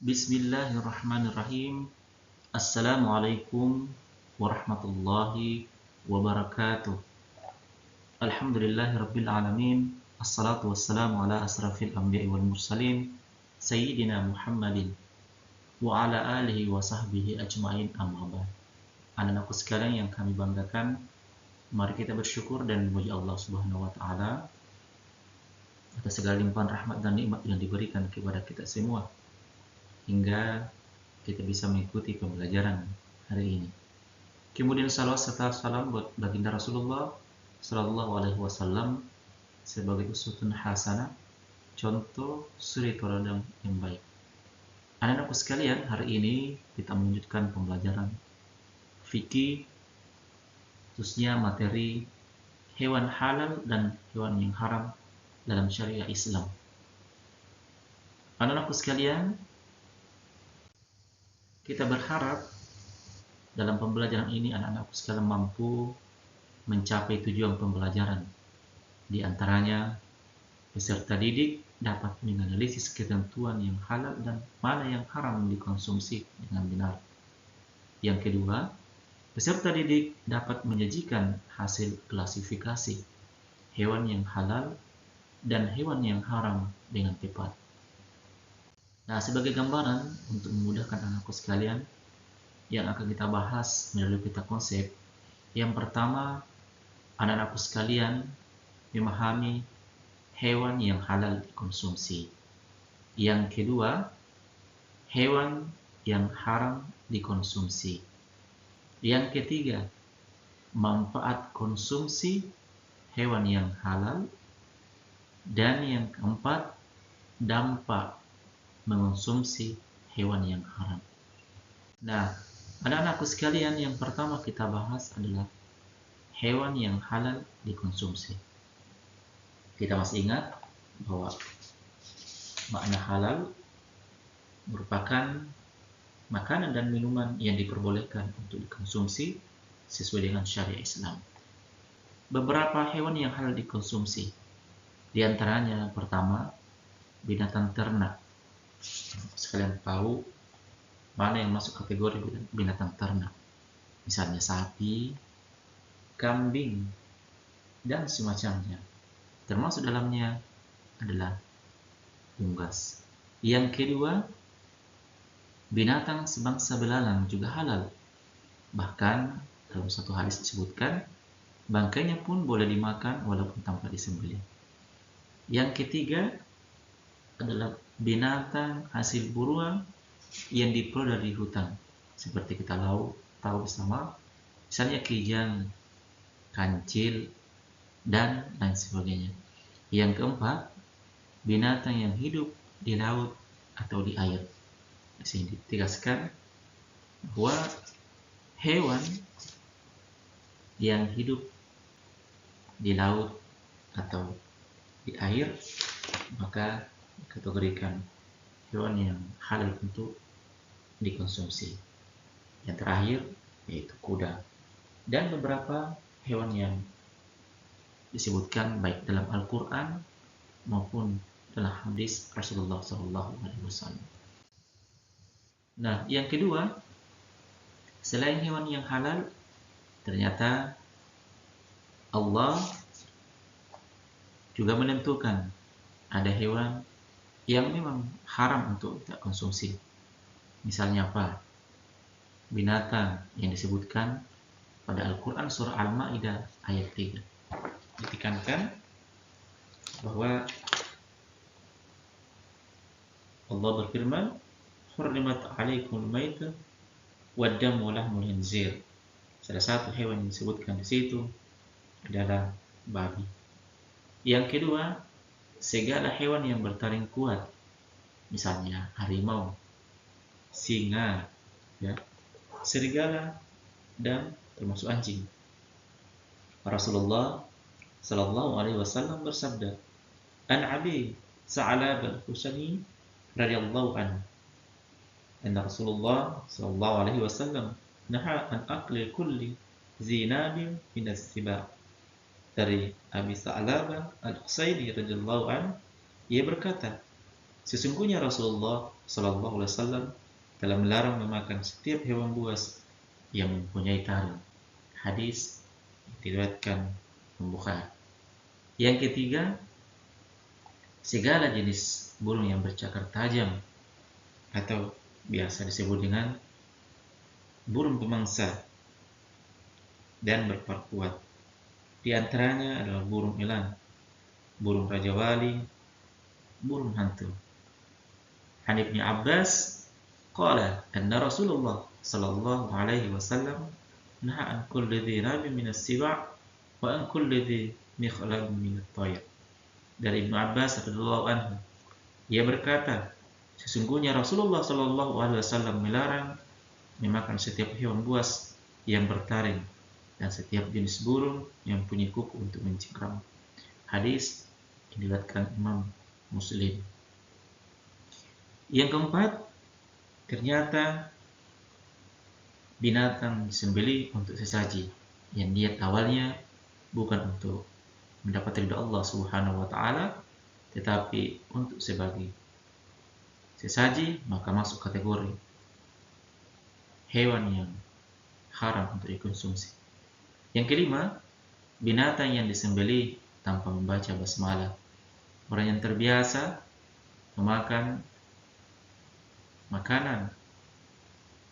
Bismillahirrahmanirrahim. Assalamualaikum warahmatullahi wabarakatuh. Alhamdulillahirabbil alamin. Assalatu wassalamu ala asrafil anbiya'i wal mursalin sayyidina Muhammadin wa ala alihi wa sahbihi ajmain, amma ba'd. Anak-anakku sekalian yang kami banggakan, mari kita bersyukur dan memuji Allah Subhanahu wa taala atas segala limpahan rahmat dan nikmat yang diberikan kepada kita semua, hingga kita bisa mengikuti pembelajaran hari ini. Kemudian salawat serta salam buat baginda Rasulullah Sallallahu Alaihi Wasallam sebagai uswatun hasanah, contoh suri teladan yang baik. Anak-anakku sekalian, hari ini kita melanjutkan pembelajaran fikih, khususnya materi hewan halal dan hewan yang haram dalam syariat Islam. Anak-anakku sekalian, kita berharap dalam pembelajaran ini anak-anakku sekalian mampu mencapai tujuan pembelajaran. Di antaranya, peserta didik dapat menganalisis ketentuan yang halal dan mana yang haram dikonsumsi dengan benar. Yang kedua, peserta didik dapat menyajikan hasil klasifikasi hewan yang halal dan hewan yang haram dengan tepat. Nah, sebagai gambaran untuk memudahkan anakku sekalian, yang akan kita bahas melalui peta konsep. Yang pertama, anak-anakku sekalian memahami hewan yang halal dikonsumsi. Yang kedua, hewan yang haram dikonsumsi. Yang ketiga, manfaat konsumsi hewan yang halal. Dan yang keempat, dampak mengonsumsi hewan yang haram. Nah, anak-anakku sekalian, yang pertama kita bahas adalah hewan yang halal dikonsumsi. Kita masih ingat bahwa makna halal merupakan makanan dan minuman yang diperbolehkan untuk dikonsumsi sesuai dengan syariat Islam. Beberapa hewan yang halal dikonsumsi, di antaranya pertama, binatang ternak. Sekalian tahu mana yang masuk kategori binatang ternak, misalnya sapi, kambing, dan semacamnya. Termasuk dalamnya adalah unggas. Yang kedua, binatang sebangsa belalang juga halal. Bahkan dalam satu hadis disebutkan, bangkainya pun boleh dimakan walaupun tanpa disembelih. Yang ketiga adalah binatang hasil buruan yang diperoleh dari hutan, seperti kita tahu bersama, misalnya kijang, kancil, dan lain sebagainya. Yang keempat, binatang yang hidup di laut atau di air. Di sini ditegaskan bahwa hewan yang hidup di laut atau di air maka dikategorikan hewan yang halal untuk dikonsumsi. Yang terakhir yaitu kuda, dan beberapa hewan yang disebutkan baik dalam Al-Quran maupun dalam hadis Rasulullah SAW. Nah, yang kedua, selain hewan yang halal, ternyata Allah juga menentukan ada hewan yang memang haram untuk kita konsumsi. Misalnya apa? Binatang yang disebutkan pada Al-Quran surah Al-Ma'idah ayat 3. Ditekankan bahwa Allah berfirman, "Hurrimat 'alaikumul maitah wad-damu wa lahmul khinzir." Salah satu hewan yang disebutkan di situ adalah babi. Yang kedua, segala hewan yang bertaring kuat, misalnya harimau, singa, serigala, dan termasuk anjing. Rasulullah Sallallahu Alaihi Wasallam bersabda, "An Abi Sa'lab al-Khushani radhiyallahu anhu, anna Rasulullah Sallallahu Alaihi Wasallam naha an akli kulli zinabin min as-siba." Dari Abi Sa'labah al-Khusaini radhiyallahu anhu, ia berkata, Sesungguhnya Rasulullah Sallallahu Alaihi Wasallam telah melarang memakan setiap hewan buas yang mempunyai taring. Hadis diriwayatkan Bukhari. Yang ketiga, segala jenis burung yang bercakar tajam atau biasa disebut dengan burung pemangsa dan berparkuat. Di antaranya adalah burung elang, burung raja wali, burung hantu. An Ibnu Abbas qala anna Rasulullah sallallahu alaihi wasallam naha an kulli dhi rabin min as-siba' wa an kulli dhi mikhlab min at-tayr. Dari Ibnu Abbas radhiyallahu anhu, ia berkata, sesungguhnya Rasulullah sallallahu alaihi wasallam melarang memakan setiap hewan buas yang bertaring dan setiap jenis burung yang punya kuku untuk mencengkram. Hadis diriwayatkan Imam Muslim. Yang keempat, ternyata binatang disembelih untuk sesaji yang niat awalnya bukan untuk mendapat ridha Allah Subhanahu wa taala, tetapi untuk sebagai sesaji, maka masuk kategori hewan yang haram untuk dikonsumsi. Yang kelima, binatang yang disembelih tanpa membaca basmalah. Orang yang terbiasa memakan makanan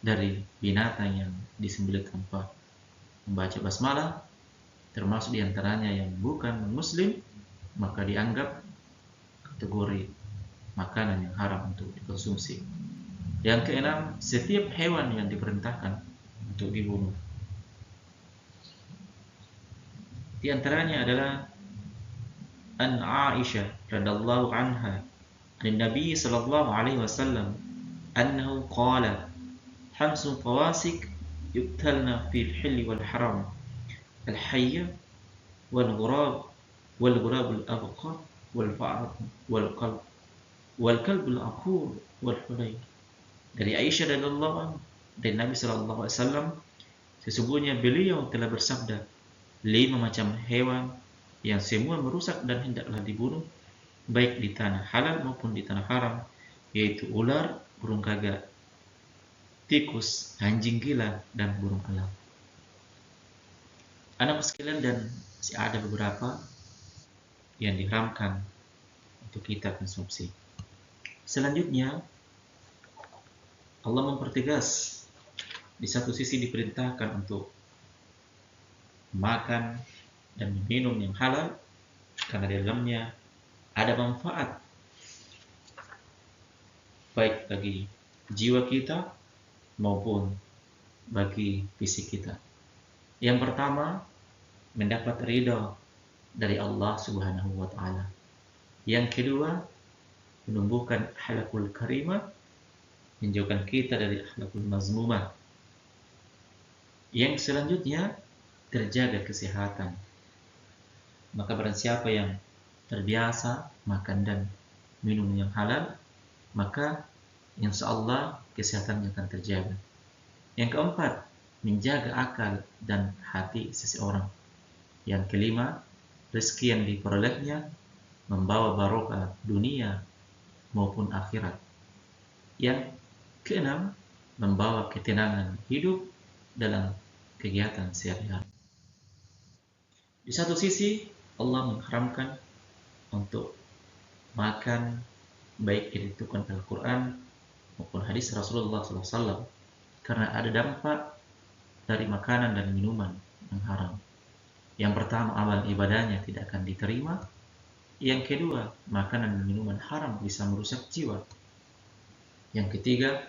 dari binatang yang disembelih tanpa membaca basmalah, termasuk diantaranya yang bukan muslim, maka dianggap kategori makanan yang haram untuk dikonsumsi. Yang keenam, setiap hewan yang diperintahkan untuk dibunuh. Di antaranya adalah an Aisyah radhiyallahu anha an Nabi sallallahu alaihi wasallam annahu qala hamsun fawasik yuqtalna fil hilli wal haram al-hayy wal ghurab al-abqar wal fa'r wal kalb al-aqur wal hulayy. Dari Aisyah radhiyallahu anha dari Nabi sallallahu alaihi wasallam, sesungguhnya beliau telah bersabda, 5 macam hewan yang semua merusak dan hendaklah dibunuh, baik di tanah halal maupun di tanah haram, yaitu ular, burung gagak, tikus, anjing gila, dan burung elang. Anak sekalian, dan masih ada beberapa yang diharamkan untuk kita konsumsi. Selanjutnya, Allah mempertegas, di satu sisi diperintahkan untuk makan dan minum yang halal karena di dalamnya ada manfaat baik bagi jiwa kita maupun bagi fisik kita. Yang pertama, mendapat ridha dari Allah Subhanahu wa taala. Yang kedua, menumbuhkan akhlakul karimah, menjauhkan kita dari akhlakul mazmumah. Yang selanjutnya, terjaga kesehatan. Maka barang siapa yang terbiasa makan dan minum yang halal, maka insyaallah kesehatannya akan terjaga. Yang keempat, menjaga akal dan hati seseorang. Yang kelima, rezeki yang diperolehnya membawa barokah dunia maupun akhirat. Yang keenam, membawa ketenangan hidup dalam kegiatan sehari-hari. Di satu sisi, Allah mengharamkan untuk makan baik ditentukan Al-Quran maupun hadis Rasulullah SAW, karena ada dampak dari makanan dan minuman yang haram. Yang pertama, amal ibadahnya tidak akan diterima. Yang kedua, makanan dan minuman haram bisa merusak jiwa. Yang ketiga,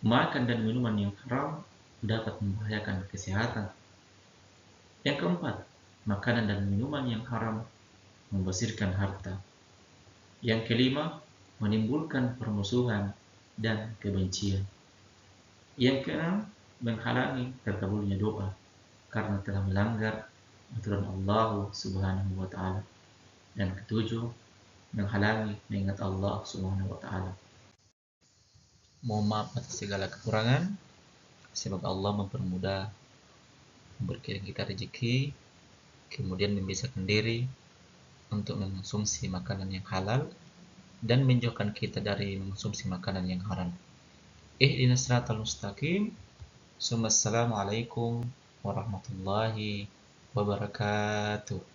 makan dan minuman yang haram dapat membahayakan kesehatan. Yang keempat, makanan dan minuman yang haram membasirkan harta. Yang kelima, menimbulkan permusuhan dan kebencian. Yang keenam, menghalangi terkabulnya doa karena telah melanggar aturan Allah Subhanahu wa taala. Dan ketujuh, menghalangi mengingat Allah Subhanahu wa taala. Mohon maaf atas segala kekurangan. Semoga Allah mempermudah, memberikan kita rezeki, kemudian membiasakan diri untuk mengonsumsi makanan yang halal dan menjauhkan kita dari mengonsumsi makanan yang haram. Ihdinas siratal mustaqim. Assalamualaikum warahmatullahi wabarakatuh.